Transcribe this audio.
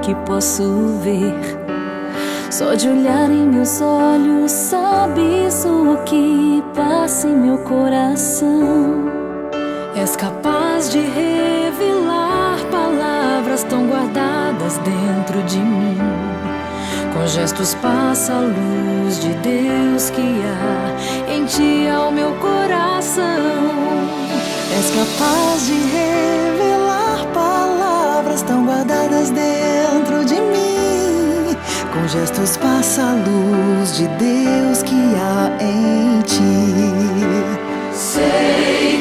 que posso ver. Só de olhar em meus olhos sabes o que passa em meu coração. És capaz de revelar palavras tão guardadas dentro de mim. Com gestos passa a luz de Deus que há em ti ao meu coração. És capaz de revelar palavras tão guardadas dentro de mim. Com gestos passa a luz de Deus que há em ti. Sei